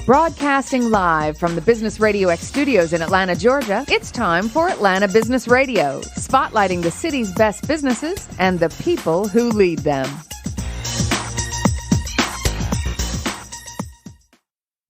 Broadcasting live from the Business RadioX studios in Atlanta, Georgia, it's time for Atlanta Business Radio, spotlighting the city's best businesses and the people who lead them.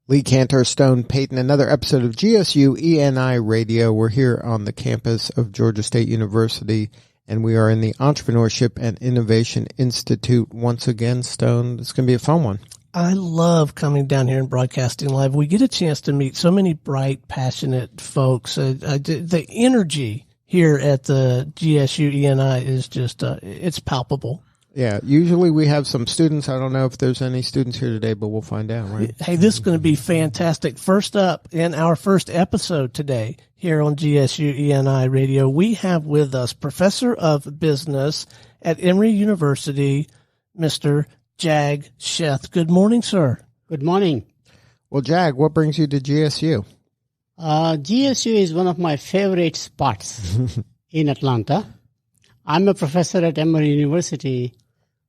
Lee Cantor, Stone Payton, another episode of GSU ENI Radio. We're here on the campus of Georgia State University, and we are in the Entrepreneurship and Innovation Institute once again. Stone, it's going to be a fun one. I love coming down here and broadcasting live. We get a chance to meet so many bright, passionate folks. The energy here at the GSU ENI is just, it's palpable. Yeah, usually we have some students. I don't know if there's any students here today, but we'll find out, right? Hey, this is going to be fantastic. First up, in our first episode today here on GSU ENI Radio, we have with us Professor of Business at Emory University, Mr. Jag Sheth. Good morning, sir. Good morning. Well, Jag, what brings you to GSU? GSU is one of my favorite spots in Atlanta. I'm a professor at Emory University,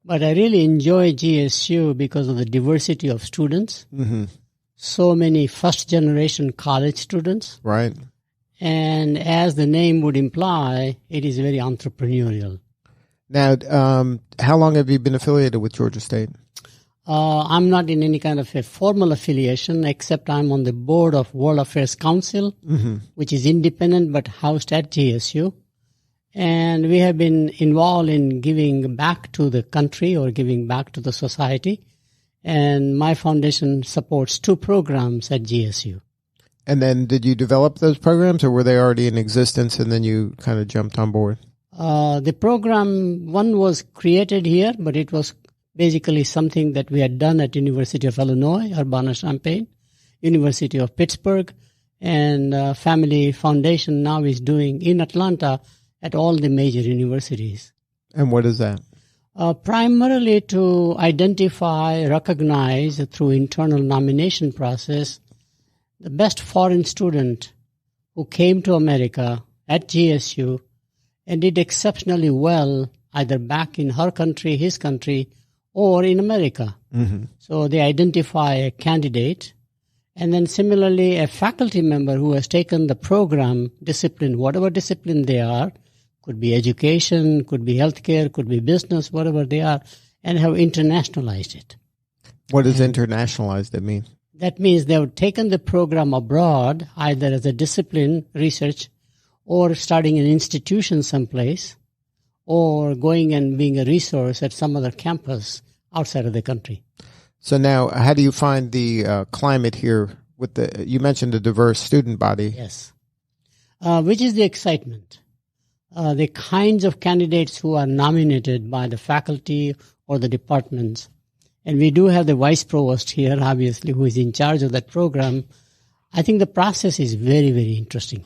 but I really enjoy GSU because of the diversity of students. Mm-hmm. So many first-generation college students. Right. And as the name would imply, it is very entrepreneurial. Now, how long have you been affiliated with Georgia State? I'm not in any kind of a formal affiliation, except I'm on the board of World Affairs Council, which is independent but housed at GSU. And we have been involved in giving back to the country or giving back to the society. And my foundation supports 2 programs at GSU. And then did you develop those programs, or were they already in existence and then you kind of jumped on board? The program, one was created here, but it was basically something that we had done at University of Illinois, Urbana-Champaign, University of Pittsburgh, and Family Foundation now is doing in Atlanta at all the major universities. And what is that? Primarily to identify, recognize through internal nomination process the best foreign student who came to America at GSU and did exceptionally well, either back in her country, his country, or in America. Mm-hmm. So they identify a candidate, and then similarly a faculty member who has taken the program discipline, whatever discipline they are, could be education, could be healthcare, could be business, whatever they are, and have internationalized it. What does internationalized that mean? That means they have taken the program abroad, either as a discipline, research, or starting an institution someplace, or going and being a resource at some other campus outside of the country. So now, how do you find the climate here with you mentioned a diverse student body? Yes. Which is the excitement. The kinds of candidates who are nominated by the faculty or the departments. And we do have the vice provost here, obviously, who is in charge of that program. I think the process is very, very interesting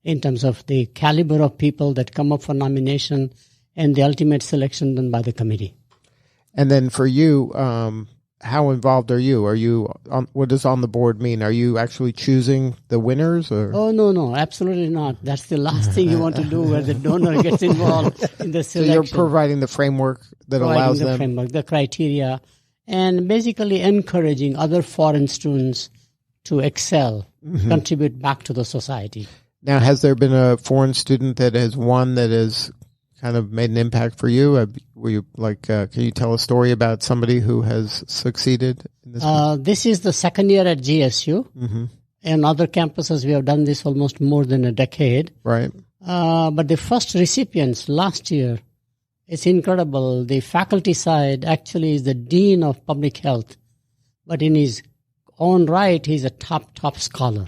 in terms of the caliber of people that come up for nomination and the ultimate selection done by the committee. And then for you, how involved are you? Are you what does on the board mean? Are you actually choosing the winners? Or? Oh, no, absolutely not. That's the last thing you want to do, where the donor gets involved in the selection. So you're providing the framework that allows them? The criteria, and basically encouraging other foreign students to excel, contribute back to the society. Now, has there been a foreign student that has won that has kind of made an impact for you? Were you can you tell a story about somebody who has succeeded in this? This is the second year at GSU. Mm-hmm. And other campuses, we have done this almost more than a decade. Right. But the first recipients last year, it's incredible. The faculty side actually is the Dean of Public Health. But in his own right, he's a top scholar.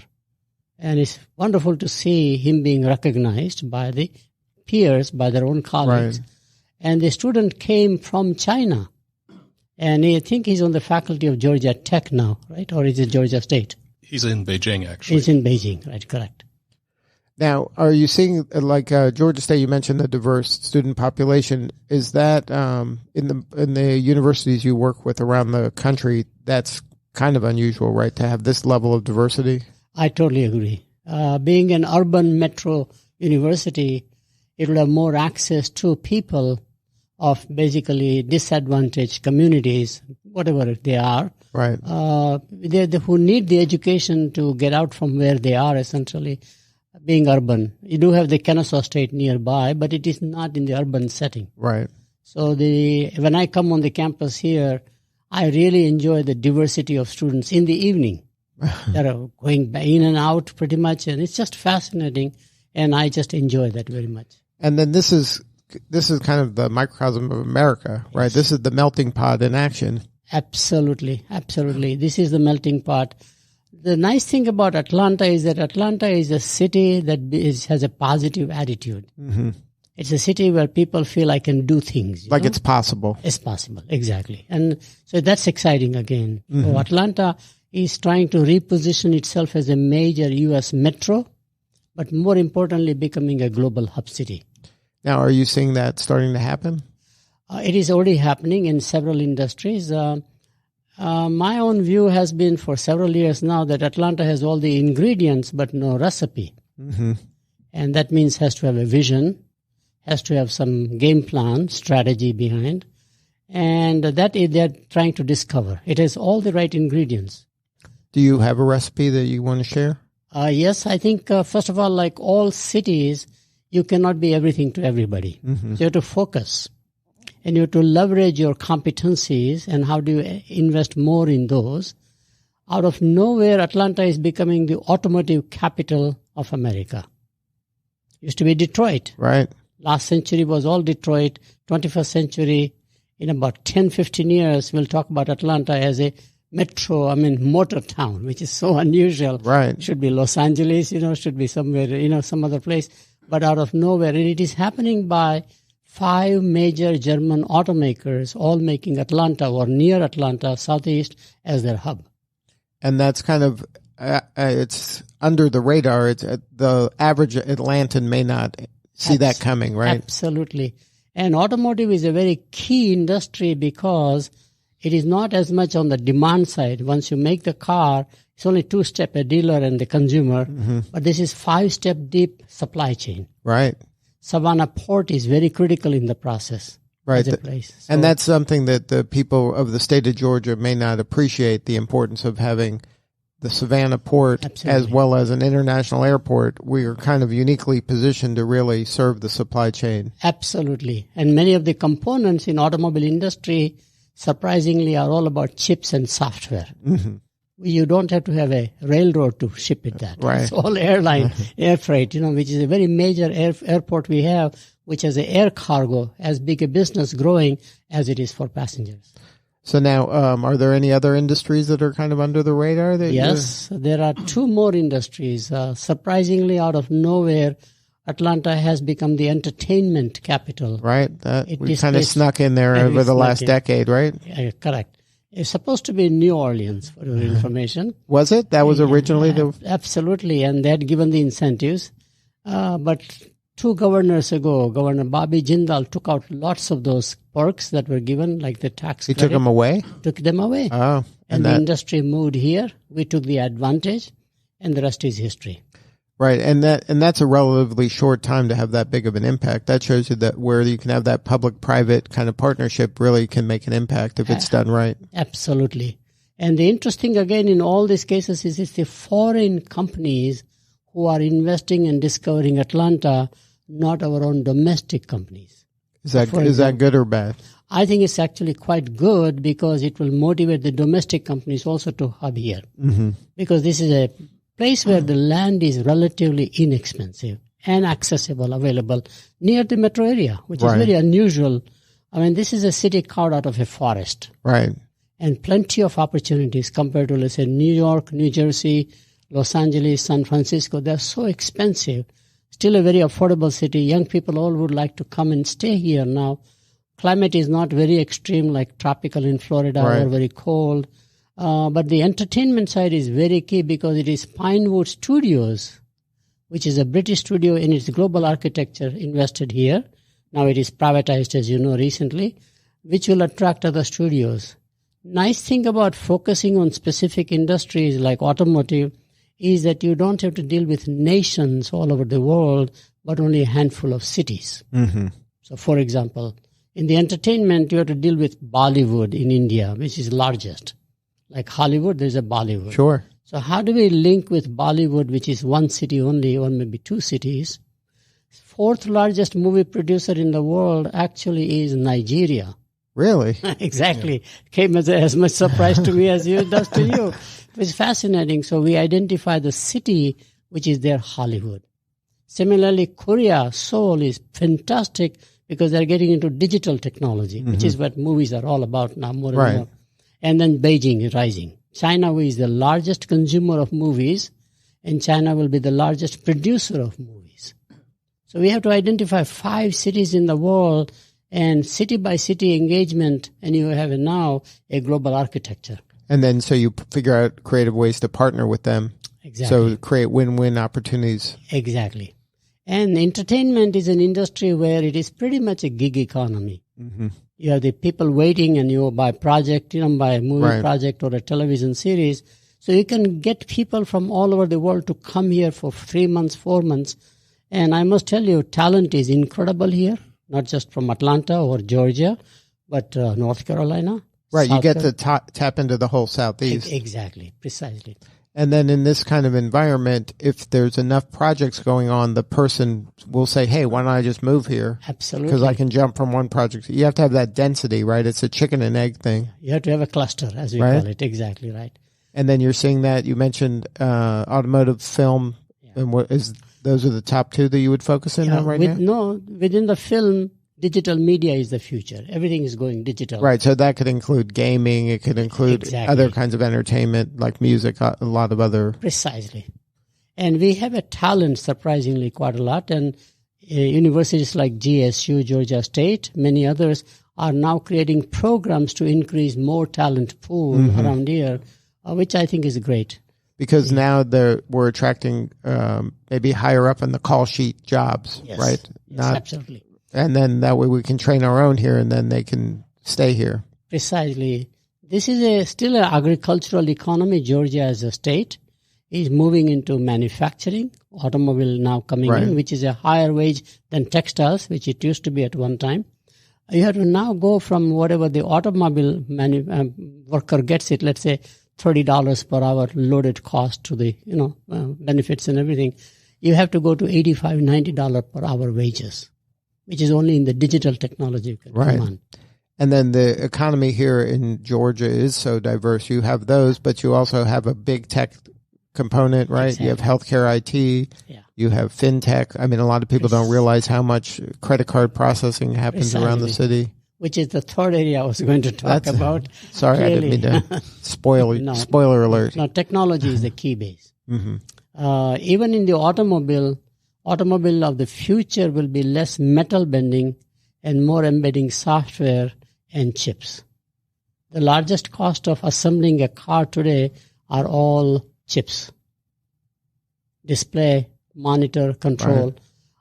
And it's wonderful to see him being recognized by the peers, by their own colleagues. Right. And the student came from China. And I think he's on the faculty of Georgia Tech now, right? Or is it Georgia State? He's in Beijing, actually. He's in Beijing, right, correct. Now, are you seeing, Georgia State, you mentioned the diverse student population. Is that in the universities you work with around the country, that's kind of unusual, right, to have this level of diversity? I totally agree. Being an urban metro university, it will have more access to people of basically disadvantaged communities, whatever they are, Right. who need the education to get out from where they are, essentially being urban. You do have the Kennesaw State nearby, but it is not in the urban setting. Right. So when I come on the campus here, I really enjoy the diversity of students in the evening. That are going in and out pretty much, and it's just fascinating, and I just enjoy that very much. And then this is kind of the microcosm of America, right? Yes. This is the melting pot in action. Absolutely. This is the melting pot. The nice thing about Atlanta is that Atlanta is a city that has a positive attitude. Mm-hmm. It's a city where people feel I can do things. Like it's possible. It's possible, exactly. And so that's exciting again. Mm-hmm. So Atlanta is trying to reposition itself as a major U.S. metro, but more importantly, becoming a global hub city. Now, are you seeing that starting to happen? It is already happening in several industries. My own view has been for several years now that Atlanta has all the ingredients but no recipe. Mm-hmm. And that means has to have a vision, has to have some game plan, strategy behind, and that they're trying to discover. It has all the right ingredients. Do you have a recipe that you want to share? Yes, I think, first of all, like all cities, you cannot be everything to everybody. Mm-hmm. So you have to focus. And you have to leverage your competencies and how do you invest more in those. Out of nowhere, Atlanta is becoming the automotive capital of America. Used to be Detroit. Right. Last century was all Detroit. 21st century, in about 10, 15 years, we'll talk about Atlanta as a motor town, which is so unusual. Right. Should be Los Angeles, should be somewhere, some other place. But out of nowhere, and it is happening by 5 major German automakers, all making Atlanta or near Atlanta, Southeast, as their hub. And that's kind of, it's under the radar. It's the average Atlantan may not see that coming, right? Absolutely. And automotive is a very key industry because it is not as much on the demand side. Once you make the car, it's only 2-step, a dealer and the consumer. Mm-hmm. But this is 5-step deep supply chain. Right. Savannah Port is very critical in the process. Right. As a place. So, and that's something that the people of the state of Georgia may not appreciate, the importance of having the Savannah Port as well as an international airport. We are kind of uniquely positioned to really serve the supply chain. Absolutely. And many of the components in automobile industry, surprisingly, are all about chips and software. Mm-hmm. You don't have to have a railroad to ship it that. Right. It's all airline, air freight, which is a very major airport we have, which has an air cargo, as big a business growing as it is for passengers. So now, are there any other industries that are kind of under the radar? Yes, there are 2 more industries. Surprisingly, out of nowhere, Atlanta has become the entertainment capital. Right. We kind of snuck in there over the last decade, right? Yeah, correct. It's supposed to be New Orleans, for your information. Was it? That was originally Absolutely, and they had given the incentives. But 2 governors ago, Governor Bobby Jindal took out lots of those perks that were given, like the tax credit. He took them away? Took them away. Oh. And the industry moved here. We took the advantage, and the rest is history. Right, and that's a relatively short time to have that big of an impact. That shows you that where you can have that public-private kind of partnership really can make an impact if it's done right. Absolutely. And the interesting, again, in all these cases is it's the foreign companies who are investing and discovering Atlanta, not our own domestic companies. Is that good or bad? I think it's actually quite good because it will motivate the domestic companies also to hub here. Mm-hmm. Because this is a place where the land is relatively inexpensive and accessible, available near the metro area, which is very unusual. I mean, this is a city carved out of a forest. Right. And plenty of opportunities compared to, let's say, New York, New Jersey, Los Angeles, San Francisco. They're so expensive. Still a very affordable city. Young people all would like to come and stay here now. Climate is not very extreme like tropical in Florida or very cold. But the entertainment side is very key because it is Pinewood Studios, which is a British studio in its global architecture, invested here. Now it is privatized, as you know, recently, which will attract other studios. Nice thing about focusing on specific industries like automotive is that you don't have to deal with nations all over the world, but only a handful of cities. Mm-hmm. So, for example, In the entertainment, you have to deal with Bollywood in India, which is largest. Like Hollywood, there's a Bollywood. Sure. So how do we link with Bollywood, which is one city only, or maybe two cities? Fourth largest movie producer in the world actually is Nigeria. Really? Exactly. Came as much surprise to me as it does to you. It's fascinating. So we identify the city, which is their Hollywood. Similarly, Korea, Seoul is fantastic because they're getting into digital technology, which is what movies are all about now, more and more. And then Beijing is rising. China is the largest consumer of movies, and China will be the largest producer of movies. So we have to identify 5 cities in the world and city-by-city engagement, and you have now a global architecture. And then so you figure out creative ways to partner with them. Exactly. So create win-win opportunities. Exactly. And entertainment is an industry where it is pretty much a gig economy. Mm-hmm. You have the people waiting and you buy project, buy a movie project or a television series. So you can get people from all over the world to come here for 3 months, 4 months. And I must tell you, talent is incredible here, not just from Atlanta or Georgia, but North Carolina. Right, you get to tap into the whole Southeast. Exactly, precisely. And then in this kind of environment, if there's enough projects going on, the person will say, hey, why don't I just move here? Absolutely. Because I can jump from one project. You have to have that density, right? It's a chicken and egg thing. You have to have a cluster, as we call it. Exactly right. And then you're seeing that you mentioned automotive, film, and those are the top 2 that you would focus in on right now? No, within the film, digital media is the future. Everything is going digital. Right, so that could include gaming. It could include other kinds of entertainment like music, a lot of other. Precisely. And we have a talent, surprisingly, quite a lot. And universities like GSU, Georgia State, many others are now creating programs to increase more talent pool around here, which I think is great. Because now we're attracting maybe higher up in the call sheet jobs, right? Yes, absolutely. And then that way we can train our own here and then they can stay here. Precisely. This is still an agricultural economy. Georgia as a state is moving into manufacturing, automobile now coming in, which is a higher wage than textiles, which it used to be at one time. You have to now go from whatever the automobile worker gets it, let's say $30 per hour loaded cost to the benefits and everything. You have to go to $85, $90 per hour wages, which is only in the digital technology you can come on. And then the economy here in Georgia is so diverse. You have those, but you also have a big tech component, right? Exactly. You have healthcare IT. Yeah. You have fintech. I mean, a lot of people don't realize how much credit card processing happens around the city. Which is the third area I was going to talk about. Sorry, clearly. I didn't mean to spoiler alert. No, technology is the key base. Even in the automobile of the future will be less metal bending and more embedding software and chips. The largest cost of assembling a car today are all chips. Display, monitor, control. Right.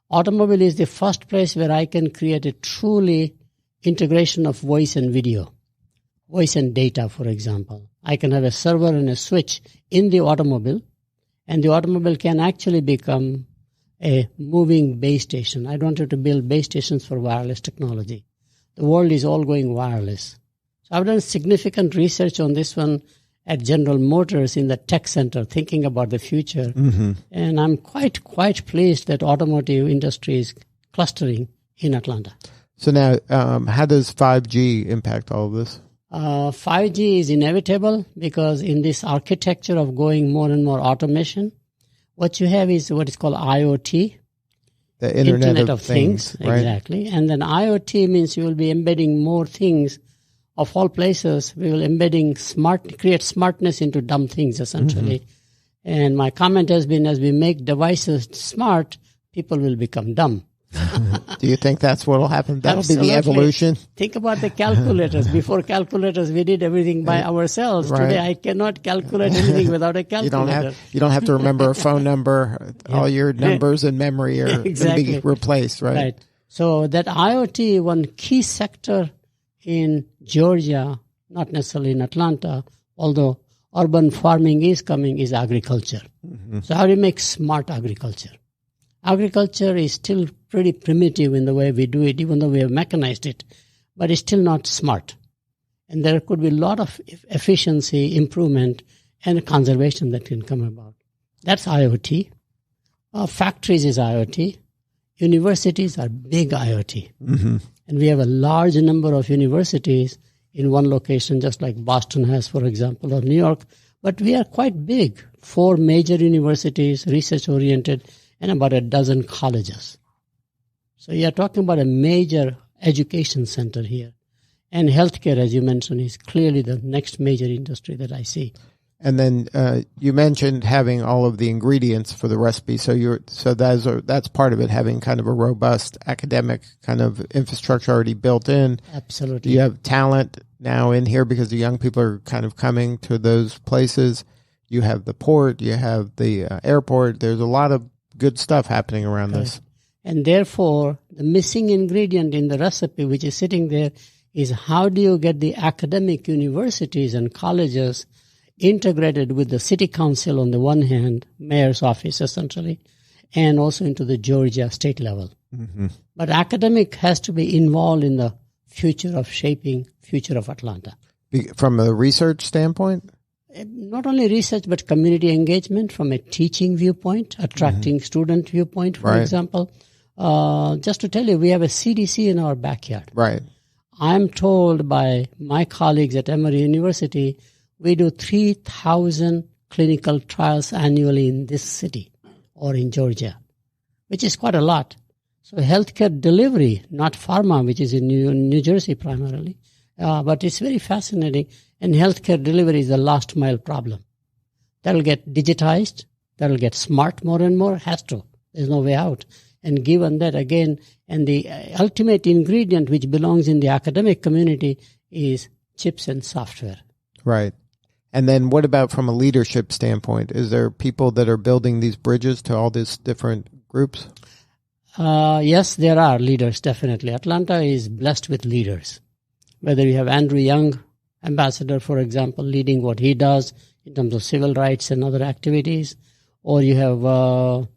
Automobile is the first place where I can create a truly integration of voice and video. Voice and data, for example. I can have a server and a switch in the automobile, and the automobile can actually become a moving base station. I don't have to build base stations for wireless technology. The world is all going wireless. So I've done significant research on this one at General Motors in the tech center, thinking about the future. And I'm quite pleased that automotive industry is clustering in Atlanta. So now, how does 5G impact all of this? 5G is inevitable because in this architecture of going more and more automation, what you have is what is called IoT. The Internet of Things. Right? Exactly. And then IoT means you will be embedding more things. Of all places, we will create smartness into dumb things, essentially. And my comment has been, as we make devices smart, people will become dumb. Do you think that's what will happen? That'll be the evolution? Think about the calculators. Before calculators, we did everything by ourselves. Right. Today, I cannot calculate anything without a calculator. You don't have to remember a phone number. All your numbers in memory are going to be replaced, right? So that IoT, one key sector in Georgia, not necessarily in Atlanta, although urban farming is coming, is agriculture. So how do you make smart agriculture? Agriculture is still pretty primitive in the way we do it, even though we have mechanized it. but it's still not smart. And there could be a lot of efficiency, improvement, and conservation that can come about. That's IoT. Factories is IoT. Universities are big IoT. Mm-hmm. And we have a large number of universities in one location, just like Boston has, for example, or New York. But we are quite big. 4 major universities, research-oriented, and about a dozen colleges. So you are talking about a major education center here. And healthcare, as you mentioned, is clearly the next major industry that I see. And then you mentioned having all of the ingredients for the recipe. So that's part of it, having kind of a robust academic kind of infrastructure already built in. Absolutely. You have talent now in here because the young people are kind of coming to those places. You have the port, you have the airport. There's a lot of good stuff happening around this. And therefore, the missing ingredient in the recipe, which is sitting there, is how do you get the academic universities and colleges integrated with the city council on the one hand, mayor's office essentially, and also into the Georgia state level. Mm-hmm. But academic has to be involved in the future of shaping future of Atlanta. From a research standpoint? Not only research, but community engagement from a teaching viewpoint, attracting student viewpoint, for example. Just to tell you, we have a CDC in our backyard. Right. I'm told by my colleagues at Emory University, we do 3,000 clinical trials annually in this city or in Georgia, which is quite a lot. So healthcare delivery, not pharma, which is in New Jersey primarily, but it's very fascinating. And healthcare delivery is the last mile problem. That'll get digitized. That'll get smart more and more. Has to. There's no way out. And given that again, and the ultimate ingredient which belongs in the academic community is chips and software. Right. And then what about from a leadership standpoint? Is there people that are building these bridges to all these different groups? Yes, there are leaders, definitely. Atlanta is blessed with leaders. Whether you have Andrew Young, ambassador, for example, leading what he does in terms of civil rights and other activities, or you have one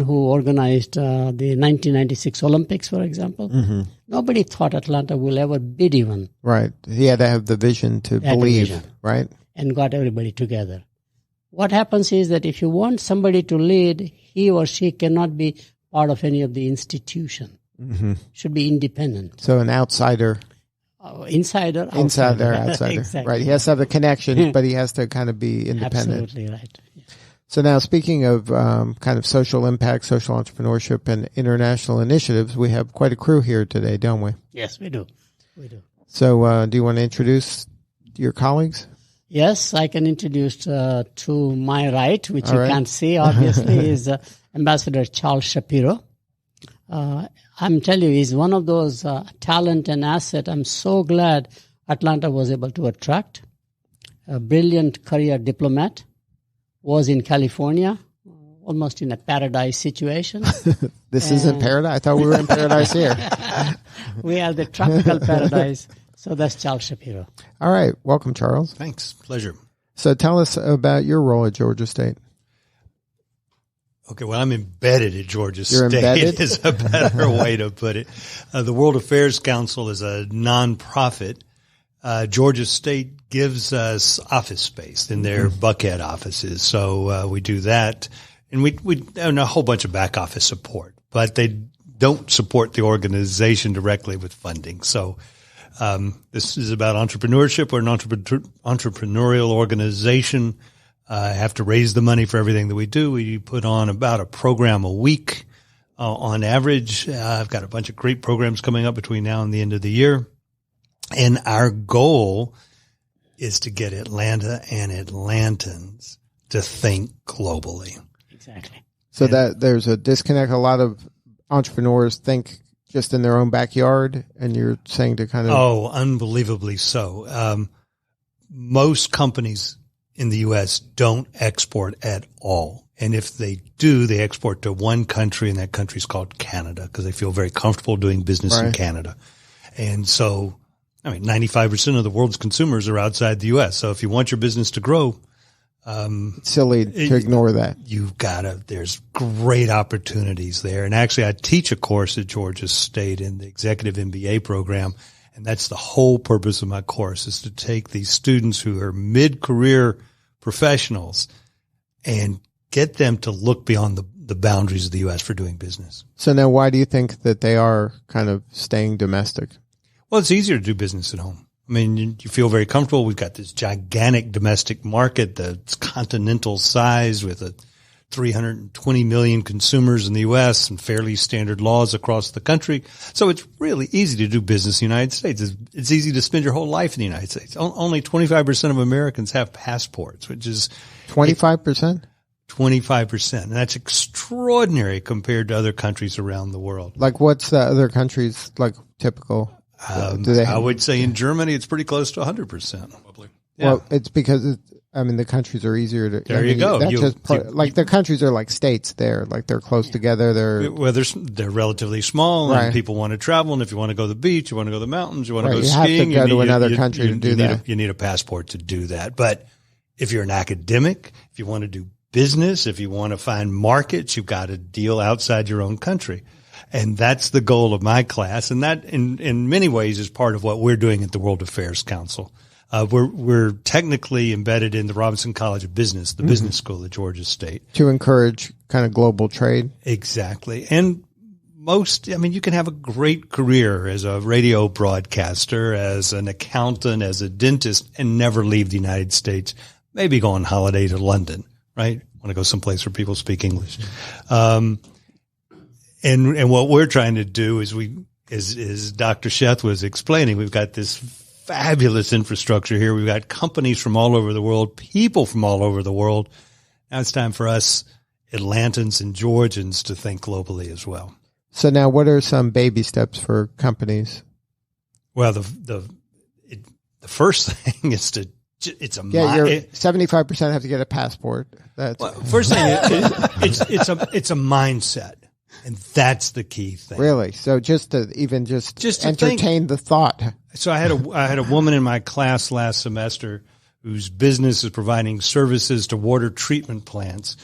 who organized the 1996 Olympics, for example. Mm-hmm. Nobody thought Atlanta will ever bid even. Right. He had to have the vision to believe, right? And got everybody together. What happens is that if you want somebody to lead, he or she cannot be part of any of the institution. Mm-hmm. Should be independent. So an outsider. Insider, outsider. Exactly. Right. He has to have the connections, but he has to kind of be independent. Absolutely right. Yeah. So now, speaking of kind of social impact, social entrepreneurship, and international initiatives, we have quite a crew here today, don't we? Yes, we do. We do. So do you want to introduce your colleagues? Yes, I can introduce to my right, which you can't see, obviously, is Ambassador Charles Shapiro. I'm telling you, he's one of those talent and asset. I'm so glad Atlanta was able to attract. A brilliant career diplomat. Was in California, almost in a paradise situation. This isn't paradise? I thought we were in paradise here. We are the tropical paradise. So that's Charles Shapiro. All right. Welcome, Charles. Thanks. Pleasure. So tell us about your role at Georgia State. Okay, well, I'm embedded at Georgia You're State embedded? is a better way to put it. The World Affairs Council is a nonprofit. Georgia State gives us office space in their Buckhead offices. So we do that. And we and a whole bunch of back office support, but they don't support the organization directly with funding. So this is about entrepreneurship. We're an entrepreneurial organization. Have to raise the money for everything that we do. We put on about a program a week on average. I've got a bunch of great programs coming up between now and the end of the year. And our goal is to get Atlanta and Atlantans to think globally. Exactly. So that there's a disconnect. A lot of entrepreneurs think just in their own backyard, and you're saying to kind of... Oh, unbelievably so. Most companies in the U.S. don't export at all. And if they do, they export to one country, and that country is called Canada because they feel very comfortable doing business in Canada. And so... 95% of the world's consumers are outside the U.S. So if you want your business to grow, silly to ignore that. There's great opportunities there. And actually, I teach a course at Georgia State in the Executive MBA program. And that's the whole purpose of my course, is to take these students who are mid-career professionals and get them to look beyond the boundaries of the U.S. for doing business. So now why do you think that they are kind of staying domestic? Well, it's easier to do business at home. I mean, you feel very comfortable. We've got this gigantic domestic market that's continental size with 320 million consumers in the U.S. and fairly standard laws across the country. So it's really easy to do business in the United States. It's easy to spend your whole life in the United States. Only 25% of Americans have passports, which is 25%? 25%. And that's extraordinary compared to other countries around the world. Like what's the other countries like typical? I would say in Germany, it's pretty close to 100%. Probably. Yeah. Well, it's because the countries are easier to. There you go. The countries are like states. They're close together. They're relatively small, right. And people want to travel. And if you want to go to the beach, you want to go to the mountains, you want to go you skiing, have to go to another country to do that. You need a passport to do that. But if you're an academic, if you want to do business, if you want to find markets, you've got to deal outside your own country. And that's the goal of my class. And that in many ways is part of what we're doing at the World Affairs Council. We're technically embedded in the Robinson College of Business, the business school at Georgia State. To encourage kind of global trade. Exactly. And you can have a great career as a radio broadcaster, as an accountant, as a dentist, and never leave the United States. Maybe go on holiday to London, right? Want to go someplace where people speak English. And what we're trying to do is Dr. Sheth was explaining, we've got this fabulous infrastructure here. We've got companies from all over the world, people from all over the world. Now it's time for us Atlantans and Georgians to think globally as well. So now what are some baby steps for companies? Well, the first thing is to, it's a, 75% have to get a passport. First thing, it's a mindset. And that's the key thing. Really? So just to entertain the thought. So I had a woman in my class last semester whose business is providing services to water treatment plants.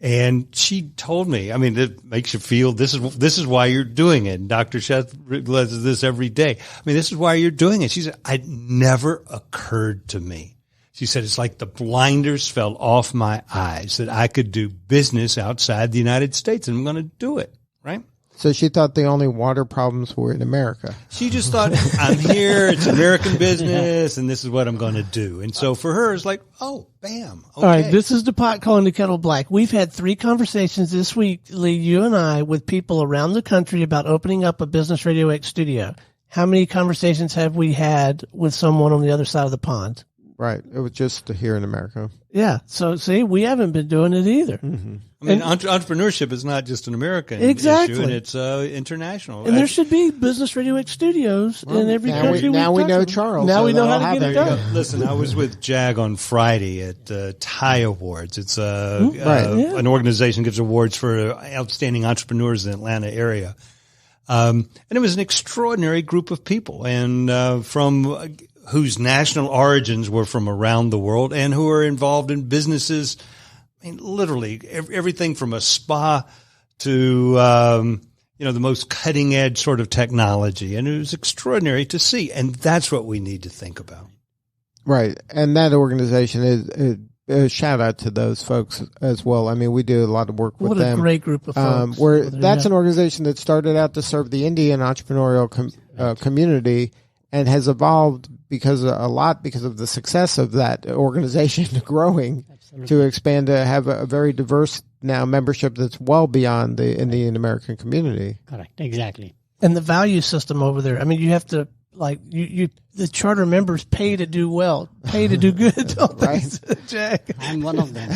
And she told me, it makes you feel this is why you're doing it. And Dr. Sheth does this every day. This is why you're doing it. She said, it never occurred to me. She said, it's like the blinders fell off my eyes that I could do business outside the United States, and I'm going to do it, right? So she thought the only water problems were in America. She just thought, I'm here, it's American business, and this is what I'm going to do. And so for her, it's like, oh, bam. Okay. All right, this is the pot calling the kettle black. We've had 3 conversations this week, Lee, you and I, with people around the country about opening up a Business RadioX studio. How many conversations have we had with someone on the other side of the pond? Right. It was just here in America. Yeah. So, see, we haven't been doing it either. Mm-hmm. Entrepreneurship is not just an American issue, and it's international. And there should be Business RadioX studios in every country. Now we know Charles. Now we know how to get it done. Listen, I was with Jag on Friday at TIE Awards. It's an organization that gives awards for outstanding entrepreneurs in the Atlanta area. And it was an extraordinary group of people, and from whose national origins were from around the world and who are involved in businesses. Literally everything from a spa to, the most cutting edge sort of technology. And it was extraordinary to see. And that's what we need to think about. Right. And that organization is a shout out to those folks as well. We do a lot of work with them. What a great group of folks. That's an organization that started out to serve the Indian entrepreneurial community and has evolved because of the success of that organization growing. Absolutely. To expand to have a very diverse now membership that's well beyond the Indian American community. Correct, exactly. And the value system over there. You have to the charter members pay to do well, pay to do good, don't they, Jack? I'm one of them.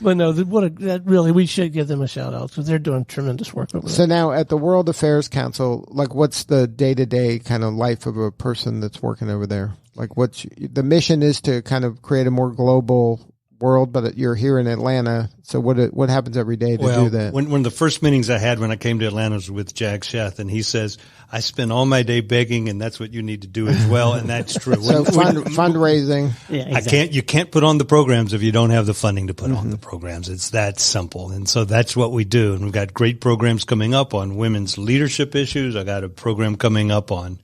But no, really, we should give them a shout out because they're doing tremendous work over there. So now at the World Affairs Council, what's the day-to-day kind of life of a person that's working over there? What's the mission is to kind of create a more global world, but you're here in Atlanta. So what happens every day to do that? One of the first meetings I had when I came to Atlanta was with Jag Sheth, and he says, I spend all my day begging, and that's what you need to do as well. And that's true. So fundraising. Yeah, exactly. You can't put on the programs if you don't have the funding to put on the programs. It's that simple. And so that's what we do. And we've got great programs coming up on women's leadership issues. I got a program coming up on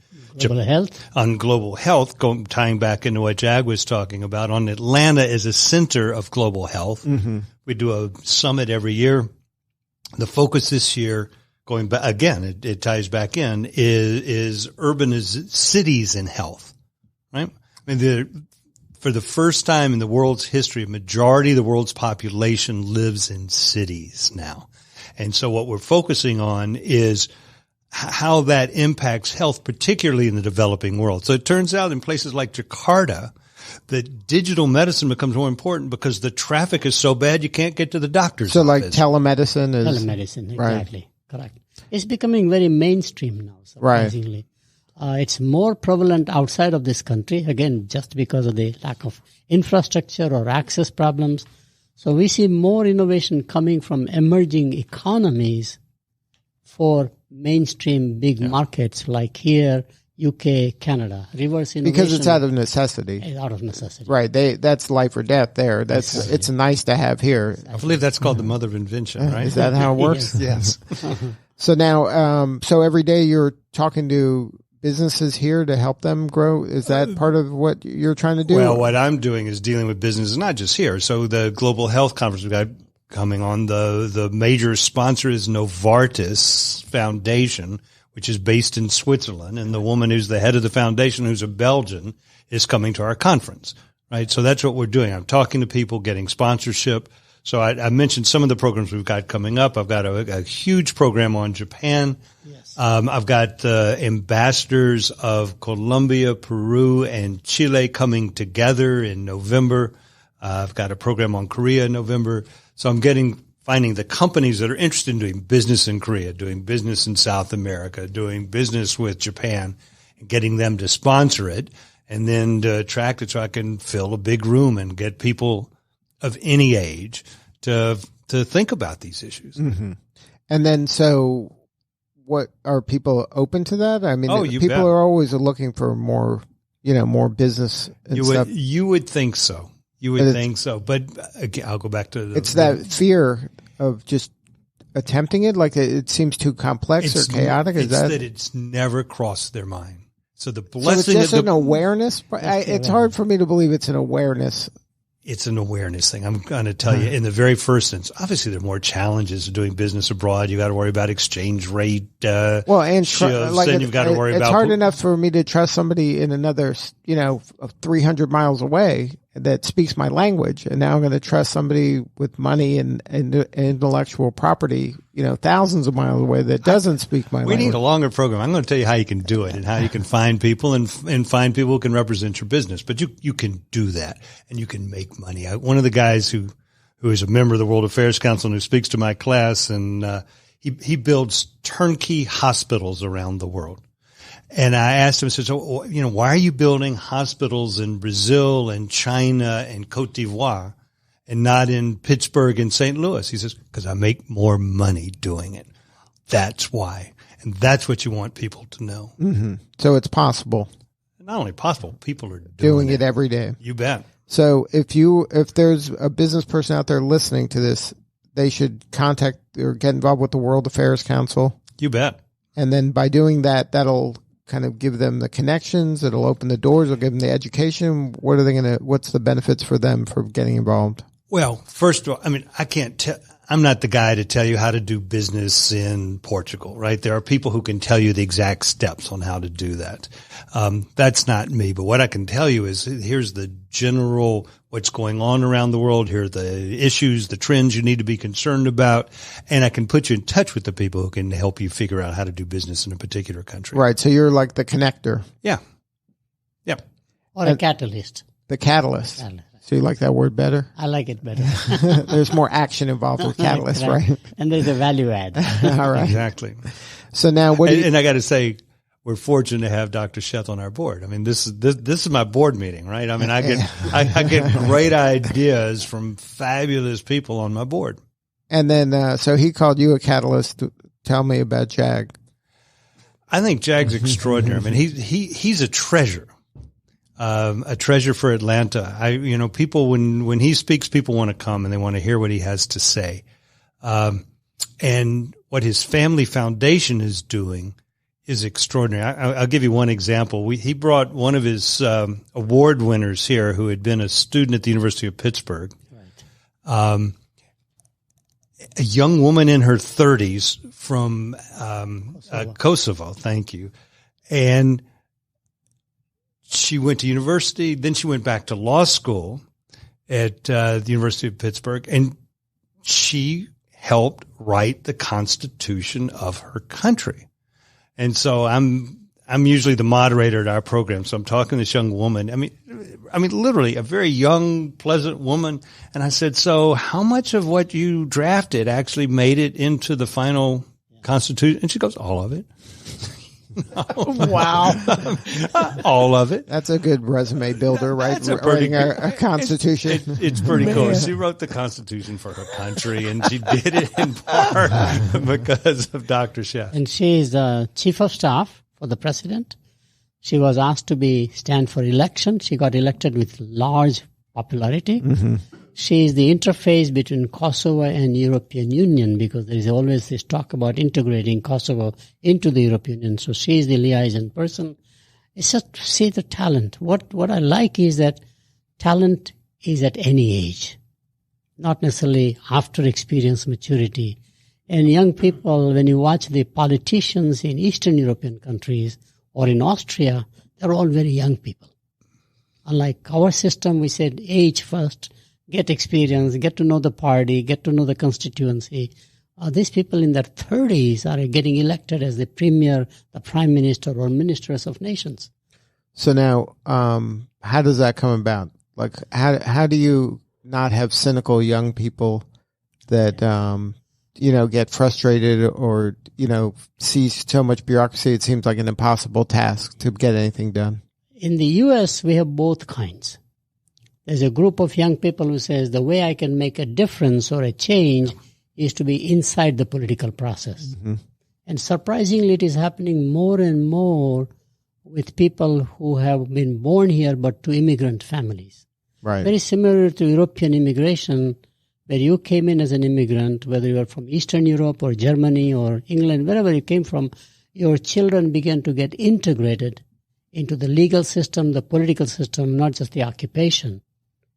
global health, tying back into what Jag was talking about, on Atlanta as a center of global health. Mm-hmm. We do a summit every year. The focus this year, going back again, it ties back in, is urban cities in health, right? I mean, for the first time in the world's history, a majority of the world's population lives in cities now. And so what we're focusing on is how that impacts health, particularly in the developing world. So it turns out in places like Jakarta that digital medicine becomes more important because the traffic is so bad you can't get to the doctor's office. Like telemedicine is... Telemedicine, exactly. Right. Correct. It's becoming very mainstream now, surprisingly. Right. It's more prevalent outside of this country, again, just because of the lack of infrastructure or access problems. So we see more innovation coming from emerging economies for mainstream big markets like here, UK, Canada. Reverse innovation. Because it's out of necessity. Out of necessity. Right. That's life or death there. It's nice to have here. Exactly. I believe that's called the mother of invention, right? Is that how it works? Yes. So now, so every day you're talking to businesses here to help them grow. Is that part of what you're trying to do? Well, what I'm doing is dealing with businesses, not just here. So the Global Health Conference we've got coming on, the major sponsor is Novartis Foundation, which is based in Switzerland. And the woman who's the head of the foundation, who's a Belgian, is coming to our conference, right? So that's what we're doing. I'm talking to people, getting sponsorship. So I mentioned some of the programs we've got coming up. I've got a huge program on Japan. Yes. I've got ambassadors of Colombia, Peru, and Chile coming together in November. I've got a program on Korea in November. So I'm finding the companies that are interested in doing business in Korea, doing business in South America, doing business with Japan, and getting them to sponsor it, and then to attract it so I can fill a big room and get people of any age to think about these issues. Mm-hmm. And then, so what are people open to that? I mean, people are always looking for more, more business and stuff. You would think so. You would think so. But again, I'll go back to it's that fear of just attempting it. Like it seems too complex or chaotic. Is that it's never crossed their mind. So the blessing. So it's just an awareness. It's hard for me to believe it's an awareness. It's an awareness thing. I'm going to tell you in the very first instance, obviously there are more challenges of doing business abroad. You got to worry about exchange rate. And you've got to worry about. It's hard enough for me to trust somebody in another, 300 miles away that speaks my language. And now I'm going to trust somebody with money and intellectual property, thousands of miles away that doesn't speak my language. We need a longer program. I'm going to tell you how you can do it and how you can find people and find people who can represent your business. But you can do that and you can make money. One of the guys who is a member of the World Affairs Council and who speaks to my class, and he builds turnkey hospitals around the world. And I asked him, I said, so, why are you building hospitals in Brazil and China and Cote d'Ivoire and not in Pittsburgh and St. Louis? He says, because I make more money doing it. That's why. And that's what you want people to know. Mm-hmm. So it's possible. Not only possible, people are doing it every day. You bet. So if there's a business person out there listening to this, they should contact or get involved with the World Affairs Council. You bet. And then by doing that, that'll kind of give them the connections. It'll open the doors. It'll give them the education. What's the benefits for them for getting involved? Well, first of all, I'm not the guy to tell you how to do business in Portugal, right? There are people who can tell you the exact steps on how to do that. That's not me. But what I can tell you is here's the general what's going on around the world. Here are the issues, the trends you need to be concerned about. And I can put you in touch with the people who can help you figure out how to do business in a particular country. Right. So you're like the connector. Yeah. Yep. Or a catalyst. The catalyst. So you like that word better? I like it better. There's more action involved with catalyst, right? And there's a value add. All right. Exactly. So now and I got to say, we're fortunate to have Dr. Sheth on our board. I mean, this is my board meeting, right? I mean, I get great ideas from fabulous people on my board. And then, so he called you a catalyst. Tell me about Jag. I think Jag's extraordinary. I mean, he's a treasure for Atlanta. People, when he speaks, people want to come and they want to hear what he has to say. And what his family foundation is doing is extraordinary. I'll give you one example. He brought one of his award winners here who had been a student at the University of Pittsburgh. Right. A young woman in her 30s from Kosovo. Thank you. And she went to university. Then she went back to law school at the University of Pittsburgh, and she helped write the Constitution of her country. And so I'm usually the moderator at our program. So I'm talking to this young woman. I mean, literally a very young, pleasant woman. And I said, so how much of what you drafted actually made it into the final Constitution? And she goes, all of it. Wow. All of it. That's a good resume builder, right? Writing a Constitution. It's pretty cool. She wrote the Constitution for her country, and she did it in part because of Dr. Sheth. And she is the chief of staff for the president. She was asked to stand for election. She got elected with large popularity. Mm-hmm. She is the interface between Kosovo and European Union, because there is always this talk about integrating Kosovo into the European Union. So she is the liaison person. It's just to see the talent. What I like is that talent is at any age, not necessarily after experience, maturity. And young people, when you watch the politicians in Eastern European countries or in Austria, they're all very young people. Unlike our system, we said age first, get experience, get to know the party, get to know the constituency. These people in their 30s are getting elected as the premier, the prime minister, or ministers of nations. So now, how does that come about? Like, how do you not have cynical young people that, get frustrated or, see so much bureaucracy? It seems like an impossible task to get anything done. In the U.S., we have both kinds. There's a group of young people who says the way I can make a difference or a change is to be inside the political process. Mm-hmm. And surprisingly, it is happening more and more with people who have been born here but to immigrant families. Right. Very similar to European immigration, where you came in as an immigrant, whether you are from Eastern Europe or Germany or England, wherever you came from, your children began to get integrated into the legal system, the political system, not just the occupation.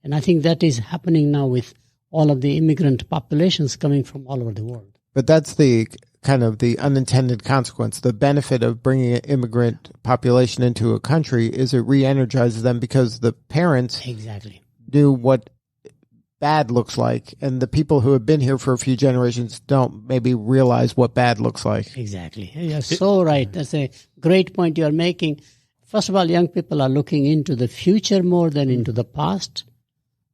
And I think that is happening now with all of the immigrant populations coming from all over the world. But that's the kind of the unintended consequence. The benefit of bringing an immigrant population into a country is it re-energizes them because the parents exactly knew what bad looks like, and the people who have been here for a few generations don't maybe realize what bad looks like. Exactly. You're so right. That's a great point you're making. First of all, young people are looking into the future more than into the past.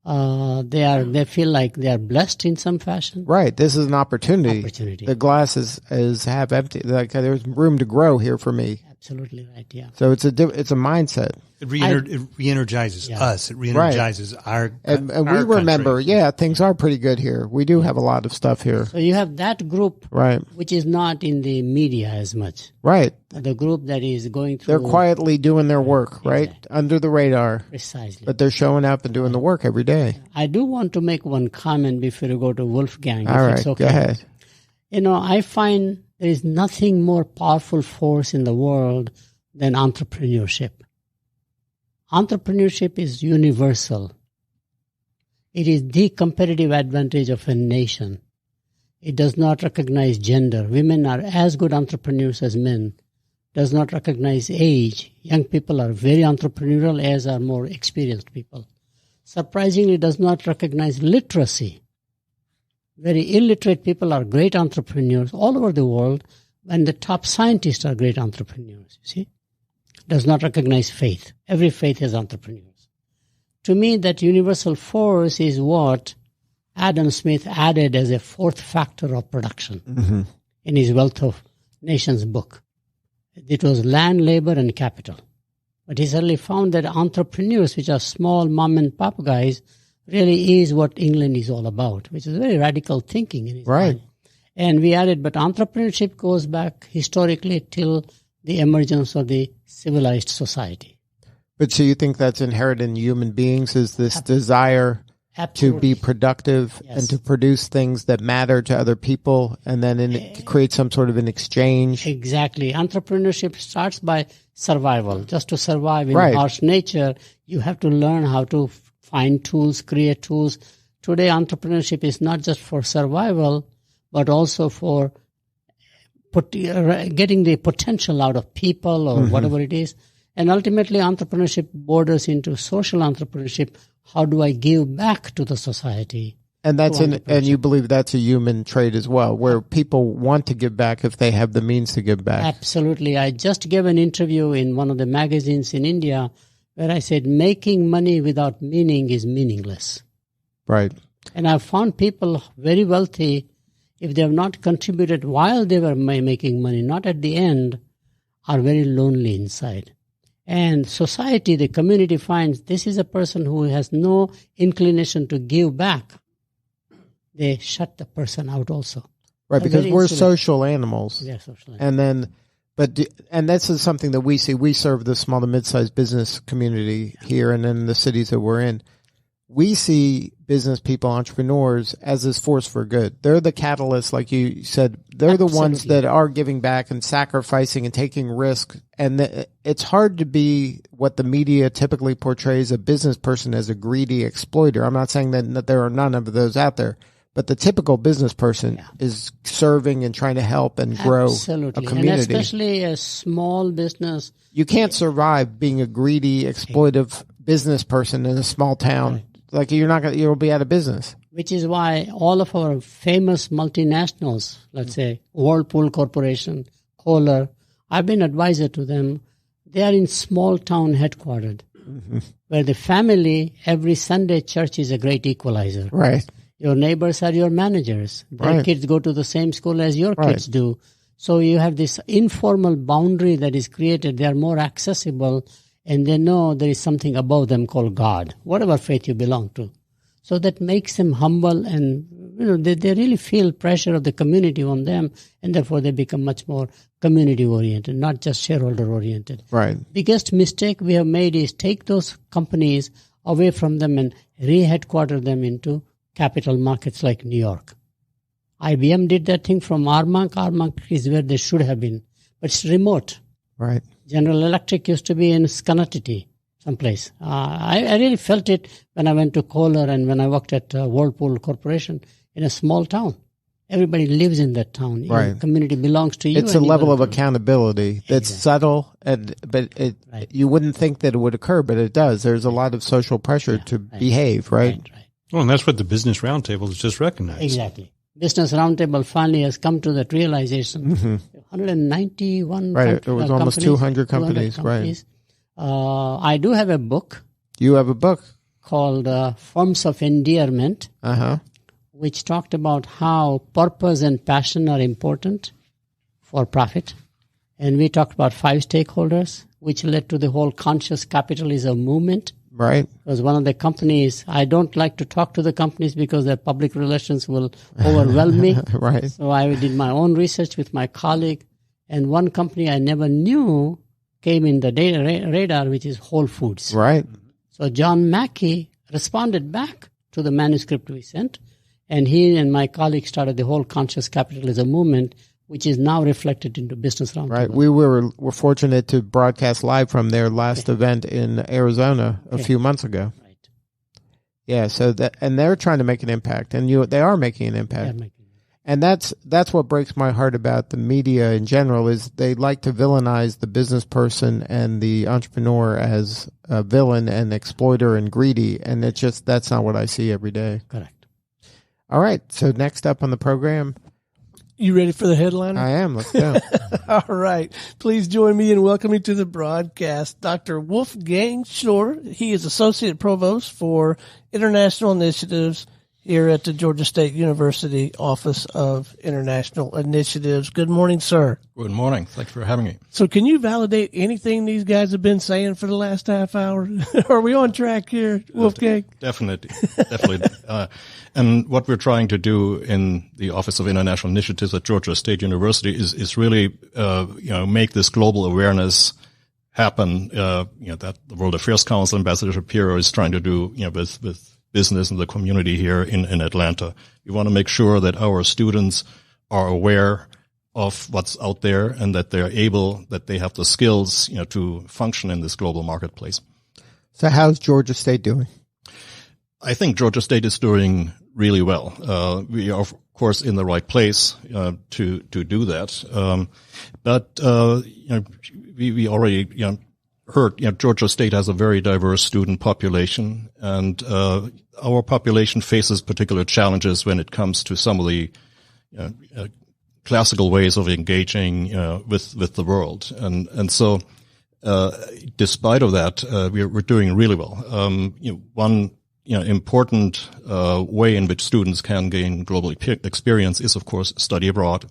They feel like they are blessed in some fashion. Right. This is an opportunity. The glass is half empty. Like there's room to grow here for me. Absolutely right. Yeah. So it's a mindset. It re-energizes us. It re-energizes our and we remember, country. Things are pretty good here. We do have a lot of stuff here. So you have that group, right, which is not in the media as much. Right. The group that is going through. They're quietly doing their work, right, under the radar. Precisely. But they're showing up and doing the work every day. I do want to make one comment before you go to Wolfgang. All right, okay. Go ahead. I find there is nothing more powerful force in the world than entrepreneurship. Entrepreneurship is universal. It is the competitive advantage of a nation. It does not recognize gender. Women are as good entrepreneurs as men. Does not recognize age. Young people are very entrepreneurial, as are more experienced people. Surprisingly, does not recognize literacy. Very illiterate people are great entrepreneurs all over the world, and the top scientists are great entrepreneurs, you see. Does not recognize faith. Every faith has entrepreneurs. To me, that universal force is what Adam Smith added as a fourth factor of production in his Wealth of Nations book. It was land, labor, and capital. But he suddenly found that entrepreneurs, which are small mom and pop guys, really is what England is all about, which is very radical thinking in his mind. And we added, but entrepreneurship goes back historically till the emergence of the civilized society. But so you think that's inherent in human beings, is this desire to be productive and to produce things that matter to other people, and then it creates some sort of an exchange? Exactly. Entrepreneurship starts by survival. Just to survive in harsh nature, you have to learn how to find tools, create tools. Today, entrepreneurship is not just for survival, but also for getting the potential out of people or whatever it is. And ultimately, entrepreneurship borders into social entrepreneurship. How do I give back to the society? And and you believe that's a human trait as well, where people want to give back if they have the means to give back. Absolutely. I just gave an interview in one of the magazines in India where I said, making money without meaning is meaningless. Right. And I've found people very wealthy, if they have not contributed while they were making money, not at the end, are very lonely inside. And society, the community finds this is a person who has no inclination to give back. They shut the person out also. Right, because we're social animals. Yeah, social animals. And this is something that we see. We serve the small to mid-sized business community here and in the cities that we're in. We see business people, entrepreneurs, as this force for good. They're the catalyst, like you said. They're the ones that are giving back and sacrificing and taking risk. And it's hard to be what the media typically portrays a business person as a greedy exploiter. I'm not saying that there are none of those out there, but the typical business person is serving and trying to help and grow a community. And especially a small business. You can't survive being a greedy, exploitive business person in a small town. Like you'll be out of business. Which is why all of our famous multinationals, let's say Whirlpool Corporation, Kohler, I've been advisor to them. They are in small town headquartered, where the family, every Sunday church is a great equalizer. Right. Your neighbors are your managers. Their kids go to the same school as your kids do. So you have this informal boundary that is created. They are more accessible. And they know there is something above them called God, whatever faith you belong to. So that makes them humble, and they really feel pressure of the community on them, and therefore they become much more community-oriented, not just shareholder-oriented. Right. Biggest mistake we have made is take those companies away from them and re-headquarter them into capital markets like New York. IBM did that thing from Armonk. Armonk is where they should have been, but it's remote. Right. General Electric used to be in Schenectady, someplace. I really felt it when I went to Kohler and when I worked at Whirlpool Corporation in a small town. Everybody lives in that town. Right. Your community belongs to you. It's a level of accountability that's subtle, but you wouldn't think that it would occur, but it does. There's a lot of social pressure to behave, right? Well, and that's what the Business Roundtable has just recognized. Exactly. Business Roundtable finally has come to that realization. 191 Right, it was almost 200 companies. Right. I do have a book. You have a book? Called Forms of Endearment, which talked about how purpose and passion are important for profit. And we talked about 5 stakeholders, which led to the whole conscious capitalism movement. Right. Because one of the companies, I don't like to talk to the companies because their public relations will overwhelm me. Right. So I did my own research with my colleague, and one company I never knew came in the data radar, which is Whole Foods. Right. So John Mackey responded back to the manuscript we sent, and he and my colleague started the whole conscious capitalism movement, which is now reflected into Business Roundtable. Right. We were fortunate to broadcast live from their last event in Arizona a few months ago. Right. Yeah. So they're trying to make an impact, and they are making an impact. And that's what breaks my heart about the media in general, is they like to villainize the business person and the entrepreneur as a villain and exploiter and greedy, and that's not what I see every day. Correct. All right. So next up on the program. You ready for the headliner? I am. Let's go. All right. Please join me in welcoming to the broadcast Dr. Wolfgang Schloer. He is Associate Provost for International Initiatives here at the Georgia State University Office of International Initiatives. Good morning, sir. Good morning. Thanks for having me. So can you validate anything these guys have been saying for the last half hour? Are we on track here, Wolfgang? Definitely. And what we're trying to do in the Office of International Initiatives at Georgia State University is really, make this global awareness happen, that the World Affairs Council Ambassador Shapiro is trying to do, with business and the community here in Atlanta. We want to make sure that our students are aware of what's out there and that they have the skills, to function in this global marketplace. So how's Georgia State doing? I think Georgia State is doing really well. We are, of course, in the right place, to do that. But we already, heard, Georgia State has a very diverse student population, and our population faces particular challenges when it comes to some of the classical ways of engaging with the world, and so despite of that, we're doing really well. One important way in which students can gain global experience is, of course, study abroad.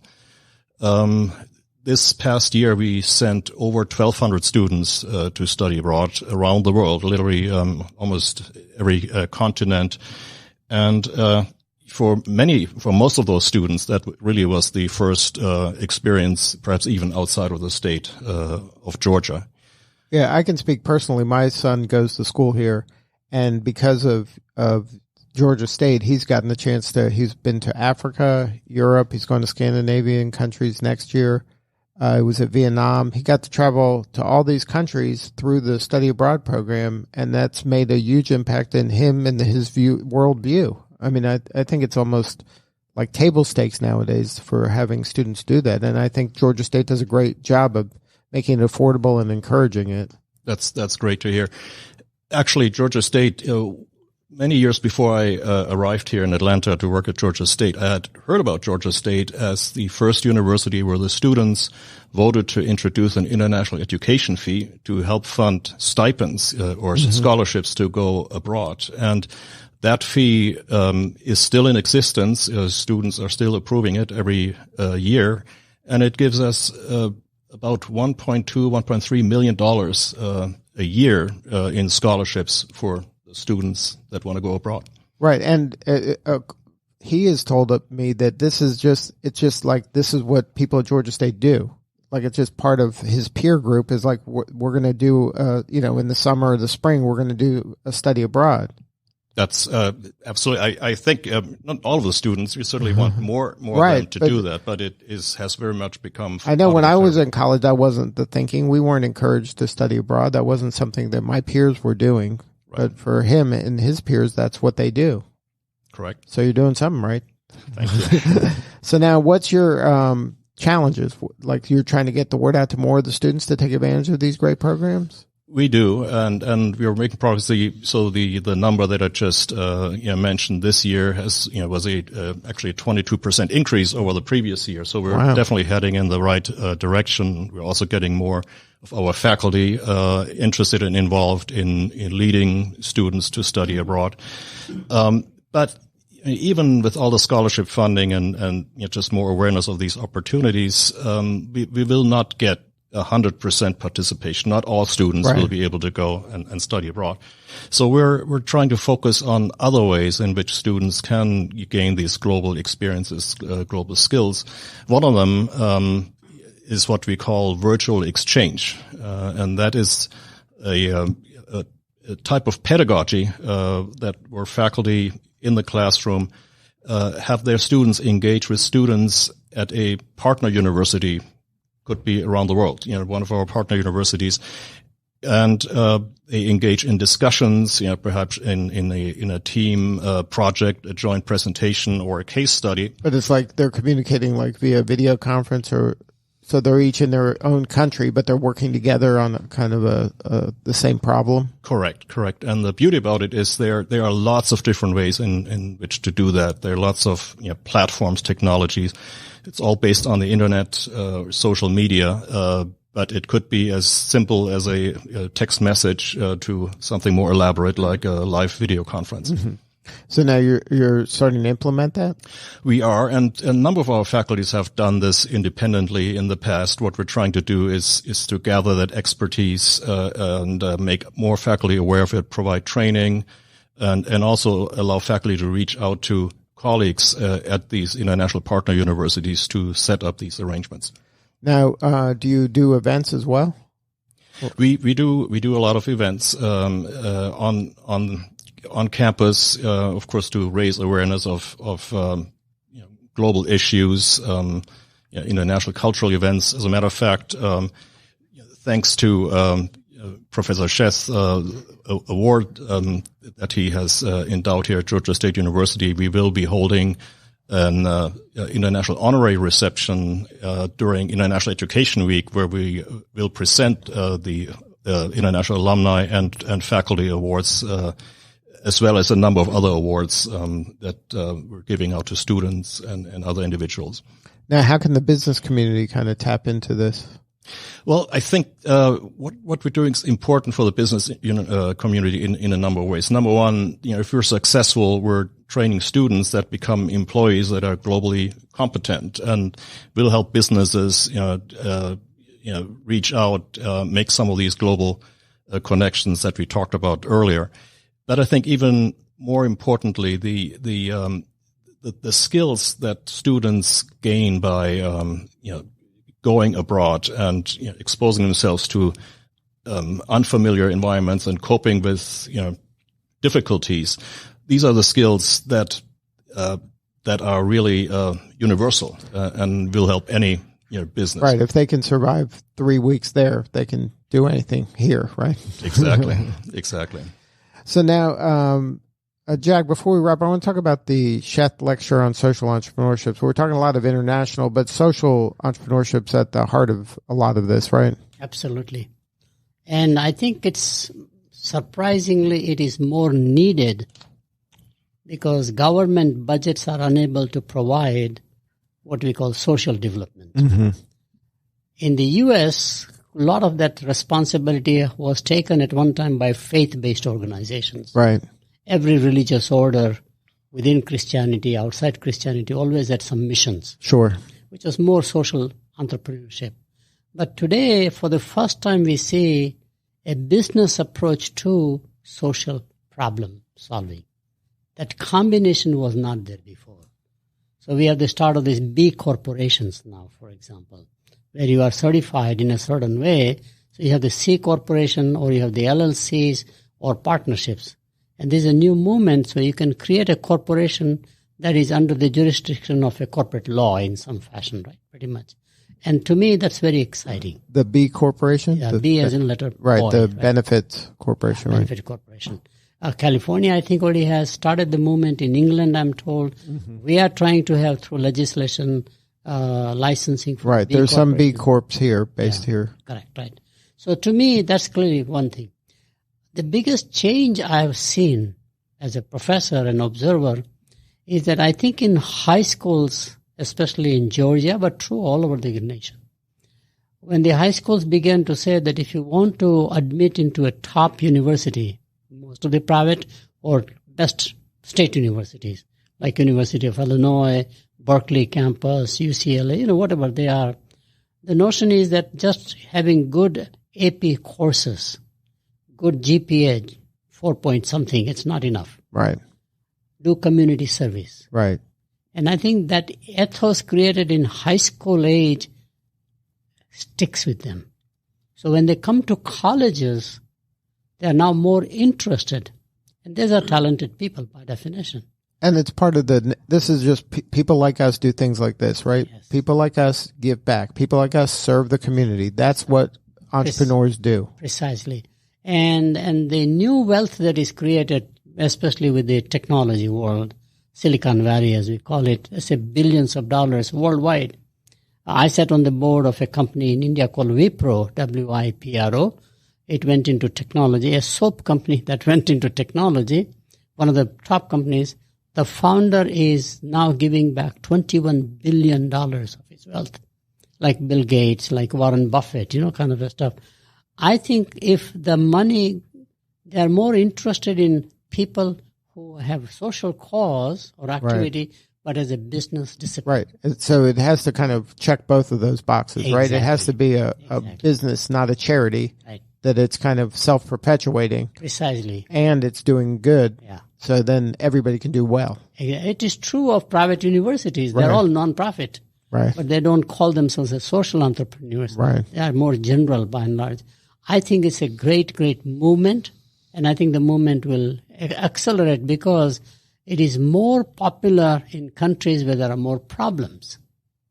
This past year, we sent over 1,200 students to study abroad around the world, literally almost every continent. And for most of those students, that really was the first experience, perhaps even outside of the state of Georgia. Yeah, I can speak personally. My son goes to school here, and because of Georgia State, he's gotten the chance he's been to Africa, Europe. He's going to Scandinavian countries next year. He was at Vietnam. He got to travel to all these countries through the study abroad program, and that's made a huge impact in him and his world view. I mean, I think it's almost like table stakes nowadays for having students do that, and I think Georgia State does a great job of making it affordable and encouraging it. That's great to hear. Actually, Georgia State, many years before I arrived here in Atlanta to work at Georgia State, I had heard about Georgia State as the first university where the students voted to introduce an international education fee to help fund stipends or scholarships to go abroad. And that fee is still in existence. Students are still approving it every year. And it gives us about $1.3 million a year in scholarships for students that want to go abroad. Right. And he has told me that this is what people at Georgia State do. Like, it's just part of his peer group is like, we're going to do, in the summer or the spring, we're going to do a study abroad. That's absolutely. I think not all of the students. We certainly want more right, of them to do that, but it has very much become. I know when I was in college, that wasn't the thinking. We weren't encouraged to study abroad. That wasn't something that my peers were doing. Right. But for him and his peers, that's what they do. Correct. So you're doing something right. Thank you. So now, what's your challenges? Like, you're trying to get the word out to more of the students to take advantage of these great programs? We do, and we are making progress. So the number that I just mentioned this year was actually a 22% increase over the previous year. So we're definitely heading in the right direction. We're also getting more of our faculty interested and involved in leading students to study abroad. But even with all the scholarship funding and just more awareness of these opportunities, we will not get 100% participation. Not all students will be able to go and study abroad. So we're trying to focus on other ways in which students can gain these global experiences, global skills. One of them is what we call virtual exchange, and that is a type of pedagogy that where faculty in the classroom have their students engage with students at a partner university. Could be around the world, one of our partner universities, and they engage in discussions, perhaps in a team project, a joint presentation, or a case study. But it's like they're communicating like via video conference, or so they're each in their own country, but they're working together on a kind of the same problem. Correct. And the beauty about it is there are lots of different ways in which to do that. There are lots of platforms, technologies. It's all based on the internet, social media, but it could be as simple as a text message to something more elaborate like a live video conference. Mm-hmm. So now you're starting to implement that? We are, and a number of our faculties have done this independently in the past. What we're trying to do is to gather that expertise and make more faculty aware of it, provide training, and also allow faculty to reach out to colleagues at these international partner universities to set up these arrangements. Now, do you do events as well? We do a lot of events on campus, of course, to raise awareness of global issues, international cultural events. As a matter of fact, thanks to Professor Sheth's award that he has endowed here at Georgia State University, we will be holding an international honorary reception during International Education Week, where we will present the International Alumni and Faculty Awards, as well as a number of other awards that we're giving out to students and other individuals. Now, how can the business community kind of tap into this? Well, I think what we're doing is important for the business community in a number of ways. Number one, if we're successful, we're training students that become employees that are globally competent and will help businesses, reach out, make some of these global connections that we talked about earlier. But I think even more importantly, the skills that students gain by going abroad and exposing themselves to unfamiliar environments and coping with difficulties, these are the skills that are really universal and will help any business. Right. If they can survive 3 weeks there, they can do anything here, right? Exactly. Exactly. So now, Jag, before we wrap, I want to talk about the Sheth lecture on social entrepreneurship. So we're talking a lot of international, but social entrepreneurship's at the heart of a lot of this, right? Absolutely. And I think it's surprisingly, it is more needed because government budgets are unable to provide what we call social development. Mm-hmm. In the U.S., a lot of that responsibility was taken at one time by faith-based organizations. Right. Every religious order within Christianity, outside Christianity, always had some missions. Sure. Which was more social entrepreneurship. But today, for the first time, we see a business approach to social problem solving. That combination was not there before. So we have the start of these B corporations now, for example, where you are certified in a certain way. So you have the C corporation or you have the LLCs or partnerships. And there's a new movement, so you can create a corporation that is under the jurisdiction of a corporate law in some fashion, right? Pretty much. And to me, that's very exciting. The B corporation? Yeah, B as in letter right, boy, the benefit corporation. Yeah, benefit corporation. California, I think, already has started the movement. In England, I'm told. Mm-hmm. We are trying to have, through legislation, licensing for right. B There's some B Corps here, based here. Correct, right. So to me, that's clearly one thing. The biggest change I've seen as a professor and observer is that I think in high schools, especially in Georgia, but true all over the nation, when the high schools began to say that if you want to admit into a top university, most of the private or best state universities, like University of Illinois, Berkeley campus, UCLA, whatever they are, the notion is that just having good AP courses, good GPA, 4 point something, it's not enough. Right. Do community service. Right. And I think that ethos created in high school age sticks with them. So when they come to colleges, they are now more interested. And these are talented people by definition. And it's part of this is just people like us do things like this, right? Yes. People like us give back. People like us serve the community. That's what entrepreneurs do. Precisely. And the new wealth that is created, especially with the technology world, Silicon Valley as we call it, let's say billions of dollars worldwide. I sat on the board of a company in India called Wipro, WIPRO. It went into technology, a soap company that went into technology, one of the top companies. The founder is now giving back $21 billion of his wealth, like Bill Gates, like Warren Buffett, kind of stuff. I think if the money, they are more interested in people who have social cause or activity, but as a business discipline. Right. So it has to kind of check both of those boxes, right? It has to be a business, not a charity. Right. That it's kind of self-perpetuating. Precisely. And it's doing good. Yeah. So then everybody can do well. It is true of private universities. They're all non-profit. Right. But they don't call themselves as social entrepreneurs. Right. They are more general by and large. I think it's a great, great movement. And I think the movement will accelerate because it is more popular in countries where there are more problems.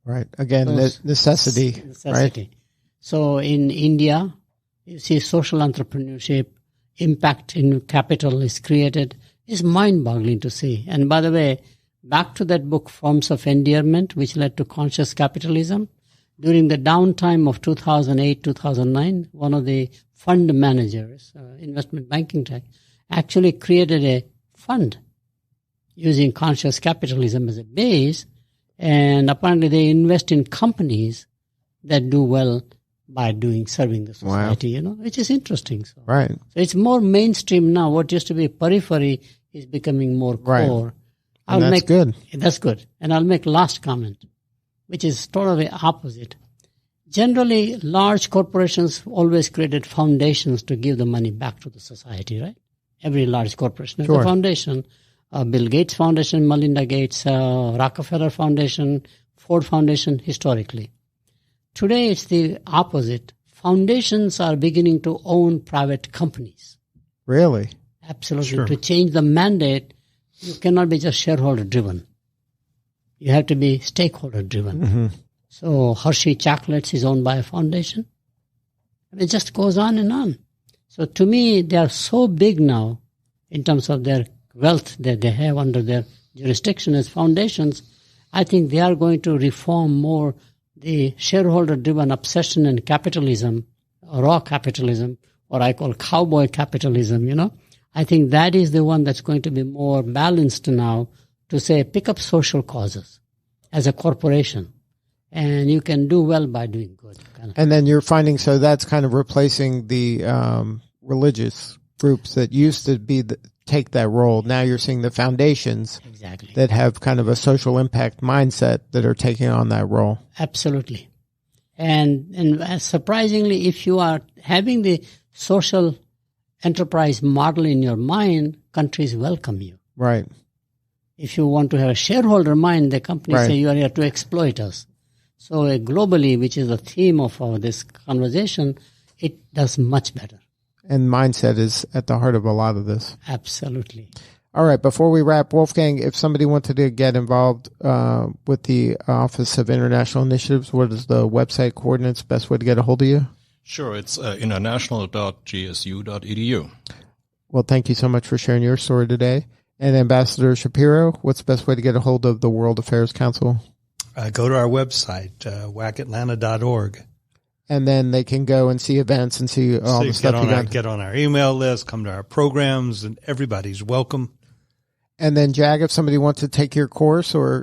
Right. Again, necessity. Right. So in India, you see social entrepreneurship, impact in capital is created. It's mind-boggling to see. And by the way, back to that book, Forms of Endearment, which led to conscious capitalism. During the downtime of 2008, 2009, one of the fund managers, investment banking type, actually created a fund using conscious capitalism as a base. And apparently they invest in companies that do well by serving the society, which is interesting. So, right. So it's more mainstream now. What used to be periphery is becoming more core. Right. That's good. That's good. And I'll make last comment, which is totally opposite. Generally, large corporations always created foundations to give the money back to the society, right? Every large corporation has a foundation. Bill Gates Foundation, Melinda Gates, Rockefeller Foundation, Ford Foundation, historically. Today, it's the opposite. Foundations are beginning to own private companies. Really? Absolutely. Sure. To change the mandate, you cannot be just shareholder-driven. You have to be stakeholder-driven. Mm-hmm. So Hershey Chocolates is owned by a foundation. It just goes on and on. So to me, they are so big now in terms of their wealth that they have under their jurisdiction as foundations. I think they are going to reform more the shareholder-driven obsession and capitalism, raw capitalism, or I call cowboy capitalism, I think that is the one that's going to be more balanced now to say, pick up social causes as a corporation. And you can do well by doing good. And then you're finding, so that's kind of replacing the religious groups that used to take that role. Now you're seeing the foundations that have kind of a social impact mindset that are taking on that role. Absolutely. And surprisingly, if you are having the social enterprise model in your mind, countries welcome you. Right. If you want to have a shareholder mind, the companies say you are here to exploit us. So globally, which is the theme of this conversation, it does much better. And mindset is at the heart of a lot of this. Absolutely. All right. Before we wrap, Wolfgang, if somebody wanted to get involved with the Office of International Initiatives, what is the website coordinates, best way to get a hold of you? Sure. It's international.gsu.edu. Well, thank you so much for sharing your story today. And Ambassador Shapiro, what's the best way to get a hold of the World Affairs Council? Go to our website, wacatlanta.org. And then they can go and see events and see all the stuff you got. Get on our email list, come to our programs, and everybody's welcome. And then, Jag, if somebody wants to take your course or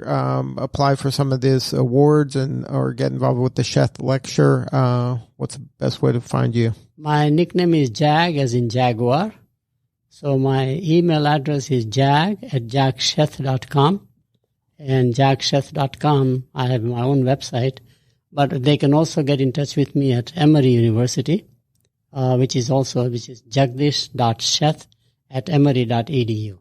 apply for some of these awards or get involved with the Sheth lecture, what's the best way to find you? My nickname is Jag, as in Jaguar. So my email address is jag@jagsheth.com. And jagsheth.com, I have my own website. But they can also get in touch with me at Emory University, which is jagdish.sheth@emory.edu.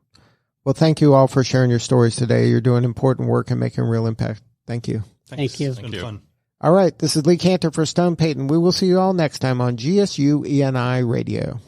Well, thank you all for sharing your stories today. You're doing important work and making a real impact. Thank you. Thank you. It's been fun. All right. This is Lee Cantor for Stone Payton. We will see you all next time on GSU ENI Radio.